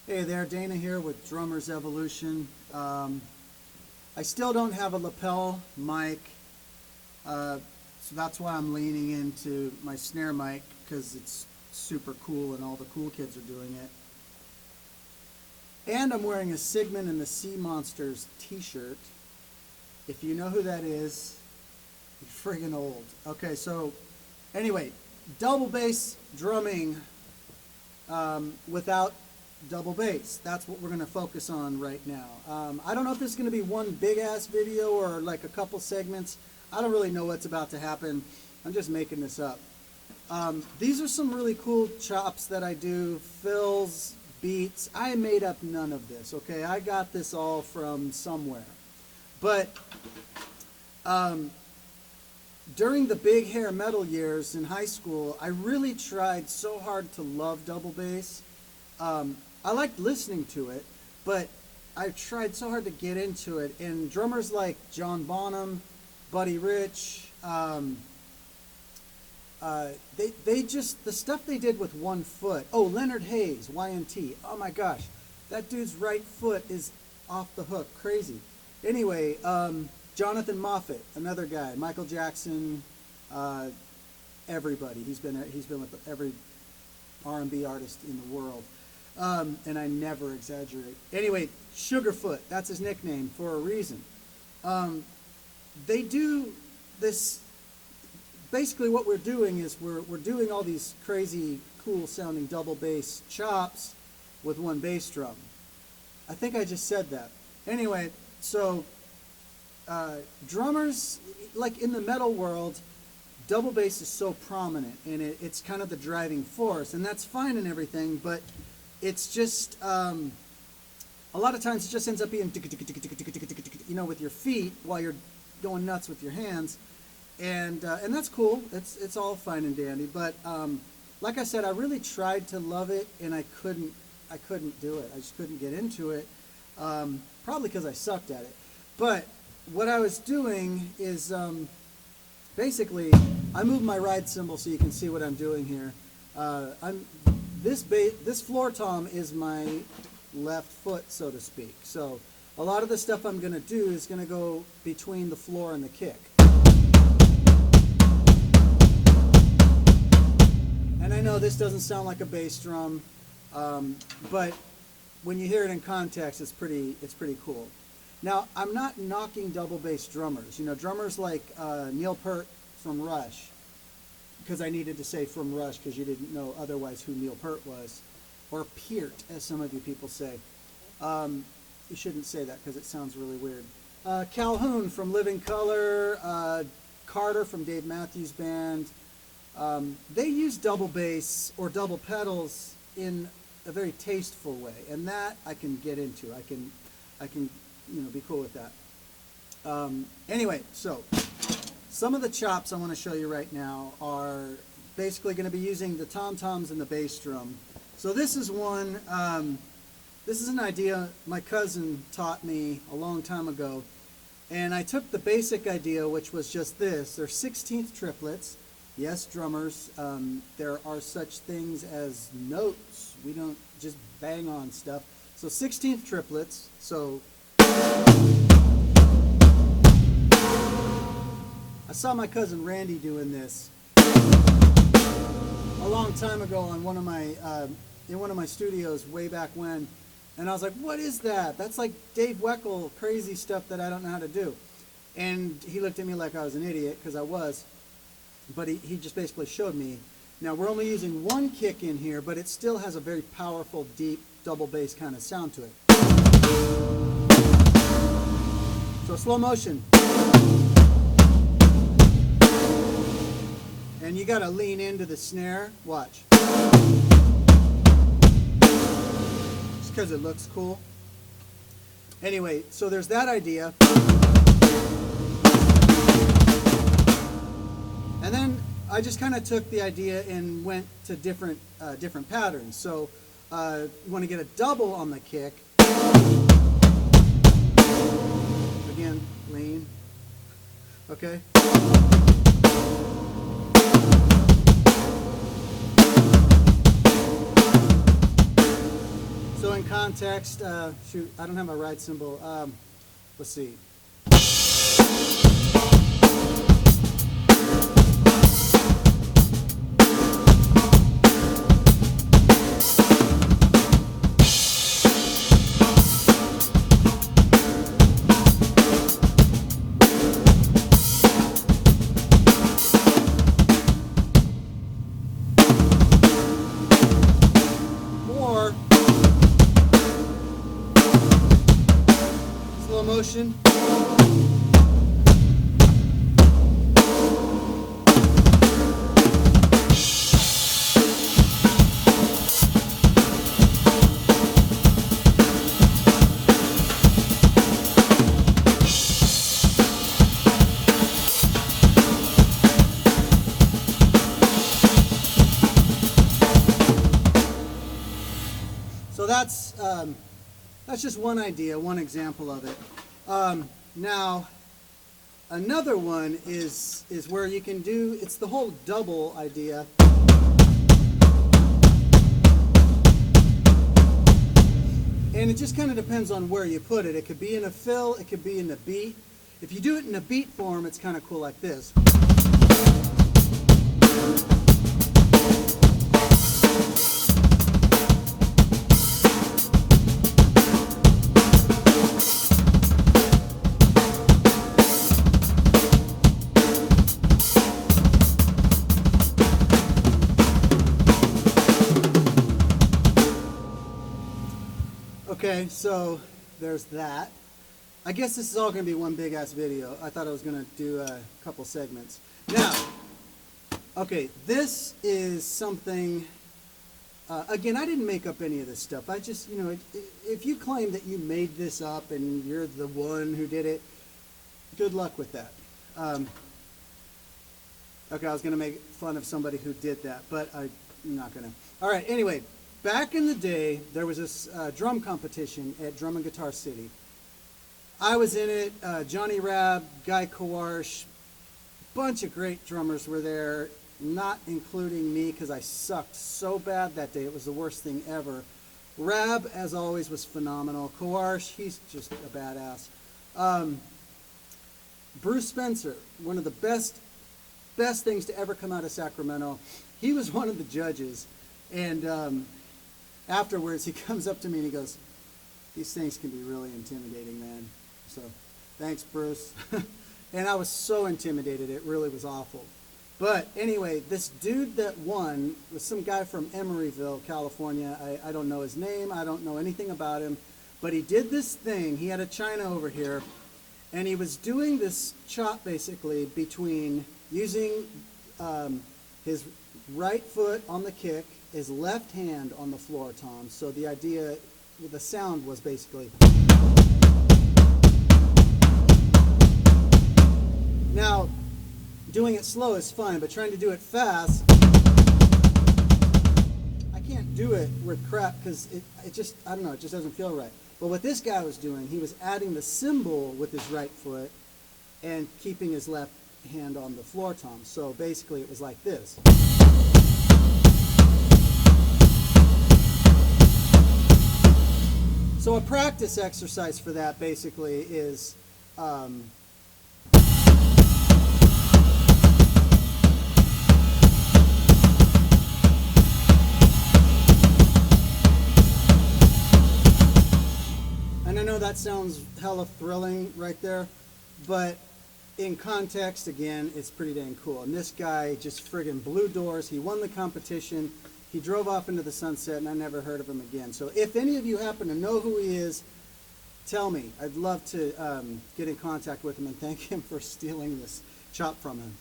Hey there, Dana here with Drummer's Evolution. I still don't have a lapel mic, so that's why I'm leaning into my snare mic because it's super cool and all the cool kids are doing it. And I'm wearing a Sigmund and the Sea Monsters t-shirt. If you know who that is, you're friggin' old. Okay, so anyway, double bass drumming without double bass. That's what we're going to focus on right now. I don't know if this is going to be one big ass video or like a couple segments. I don't really know what's about to happen. I'm just making this up. These are some really cool chops that I do, fills, beats. I made up none of this, okay? I got this all from somewhere. But during the big hair metal years in high school, I really tried so hard to love double bass. I liked listening to it, but I tried so hard to get into it. And drummers like John Bonham, Buddy Rich, they just, the stuff they did with one foot. Oh, Leonard Hayes, YNT. Oh my gosh, that dude's right foot is off the hook, crazy. Anyway, Jonathan Moffett, another guy, Michael Jackson, everybody. He's been with every R&B artist in the world. And I never exaggerate. Anyway, Sugarfoot, that's his nickname for a reason. They do this, basically what we're doing is we're doing all these crazy, cool sounding double bass chops with one bass drum. I think I just said that. Anyway, so drummers, like in the metal world, double bass is so prominent and it's kind of the driving force, and that's fine and everything, but it's just, a lot of times it just ends up being, you know, with your feet while you're going nuts with your hands. And that's cool. It's all fine and dandy. But like I said, I really tried to love it, and I couldn't do it. I just couldn't get into it, probably because I sucked at it. But what I was doing is basically, I moved my ride cymbal so you can see what I'm doing here. This floor tom is my left foot, so to speak. So a lot of the stuff I'm going to do is going to go between the floor and the kick. And I know this doesn't sound like a bass drum, but when you hear it in context, it's pretty cool. Now, I'm not knocking double bass drummers. You know, drummers like Neil Peart from Rush, because I needed to say from Rush because you didn't know otherwise who Neil Peart was, or Peart, as some of you people say. You shouldn't say that because it sounds really weird. Calhoun from Living Colour, Carter from Dave Matthews Band. They use double bass or double pedals in a very tasteful way, and that I can get into. I can be cool with that. Anyway, so some of the chops I want to show you right now are basically going to be using the tom-toms and the bass drum. So this is one, this is an idea my cousin taught me a long time ago, and I took the basic idea, which was just this. They're 16th triplets. Yes, drummers, there are such things as notes. We don't just bang on stuff. So 16th triplets, so I saw my cousin Randy doing this a long time ago on one of my in one of my studios way back when, and I was like, "What is that? That's like Dave Weckl crazy stuff that I don't know how to do." And he looked at me like I was an idiot because I was, but he just basically showed me. Now we're only using one kick in here, but it still has a very powerful, deep double bass kind of sound to it. So slow motion. And you gotta lean into the snare. Watch. Just because it looks cool. Anyway, so there's that idea. And then I just kind of took the idea and went to different patterns. So you want to get a double on the kick. Again, lean. Okay. So in context, shoot, I don't have my ride cymbal. Let's see. Or slow motion. So that's just one idea, one example of it. Now, another one is where you can do, it's the whole double idea. And it just kind of depends on where you put it. It could be in a fill, it could be in the beat. If you do it in a beat form, it's kind of cool like this. Okay, so there's that. I guess this is all going to be one big ass video. I thought I was going to do a couple segments. Now, okay, this is something, again, I didn't make up any of this stuff. I just, you know, if you claim that you made this up and you're the one who did it, good luck with that. Okay, I was going to make fun of somebody who did that, but I'm not going to. All right, anyway. Back in the day, there was this drum competition at Drum and Guitar City. I was in it, Johnny Rabb, Guy Kawarsh, bunch of great drummers were there, not including me because I sucked so bad that day. It was the worst thing ever. Rabb, as always, was phenomenal. Kawarsh, he's just a badass. Bruce Spencer, one of the best things to ever come out of Sacramento. He was one of the judges, and afterwards, he comes up to me and he goes, "These things can be really intimidating, man." So, thanks, Bruce. And I was so intimidated, it really was awful. But anyway, this dude that won was some guy from Emeryville, California. I don't know his name, I don't know anything about him. But he did this thing, he had a china over here, and he was doing this chop basically between using his right foot on the kick, his left hand on the floor tom. So the idea, the sound was basically. Now, doing it slow is fine, but trying to do it fast, I can't do it with crap because it just, I don't know, it just doesn't feel right. But what this guy was doing, he was adding the cymbal with his right foot and keeping his left hand on the floor tom. So basically it was like this. So a practice exercise for that basically is and I know that sounds hella thrilling right there, but in context, again, it's pretty dang cool. And this guy just friggin' blew doors. He won the competition. He drove off into the sunset, and I never heard of him again. So if any of you happen to know who he is, tell me. I'd love to get in contact with him and thank him for stealing this chop from him.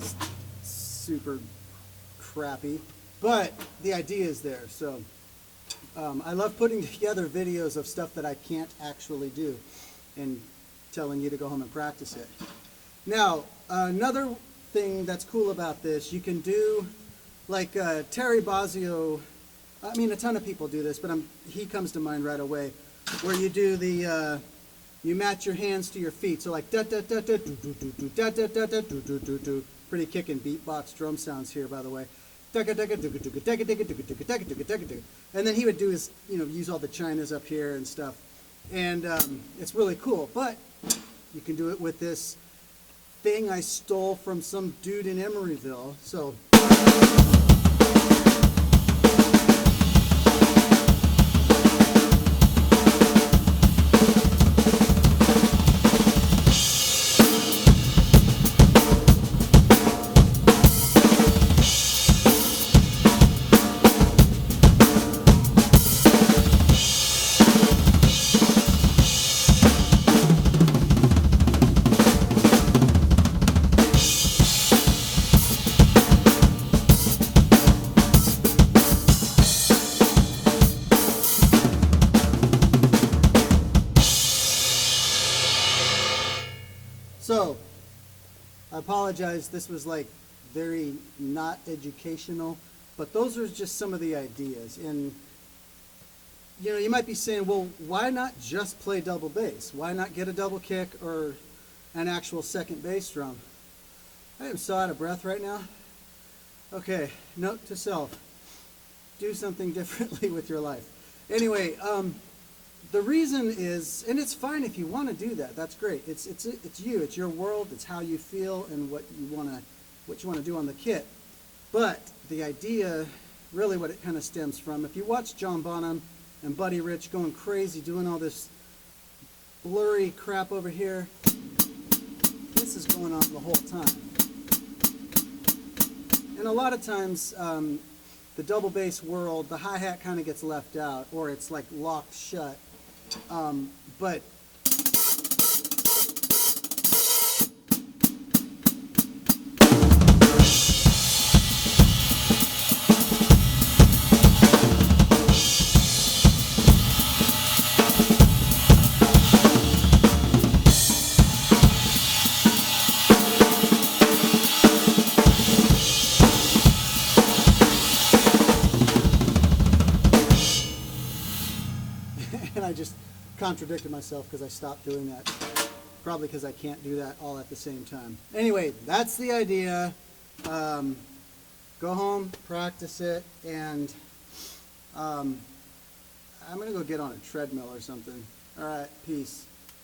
is super crappy, but the idea is there. So I love putting together videos of stuff that I can't actually do and telling you to go home and practice it. Now, another thing that's cool about this, you can do like Terry Bozzio. I mean, a ton of people do this, but he comes to mind right away, where you do the you match your hands to your feet. So like da da da da do do do do da da da da do do do do. Pretty kicking beatbox drum sounds here, by the way. And then he would do his, use all the chinas up here and stuff. And it's really cool. But you can do it with this thing I stole from some dude in Emeryville. So. So, I apologize, this was like very not educational, but those are just some of the ideas. And, you might be saying, well, why not just play double bass? Why not get a double kick or an actual second bass drum? I am so out of breath right now. Okay, note to self, do something differently with your life. Anyway, the reason is, and it's fine if you want to do that. That's great. It's you. It's your world. It's how you feel and what you want to do on the kit. But the idea, really, what it kind of stems from. If you watch John Bonham and Buddy Rich going crazy, doing all this blurry crap over here, this is going on the whole time. And a lot of times, the double bass world, the hi-hat kind of gets left out, or it's like locked shut. But and I just contradicted myself because I stopped doing that. Probably because I can't do that all at the same time. Anyway, that's the idea. Go home, practice it, and I'm going to go get on a treadmill or something. All right, peace.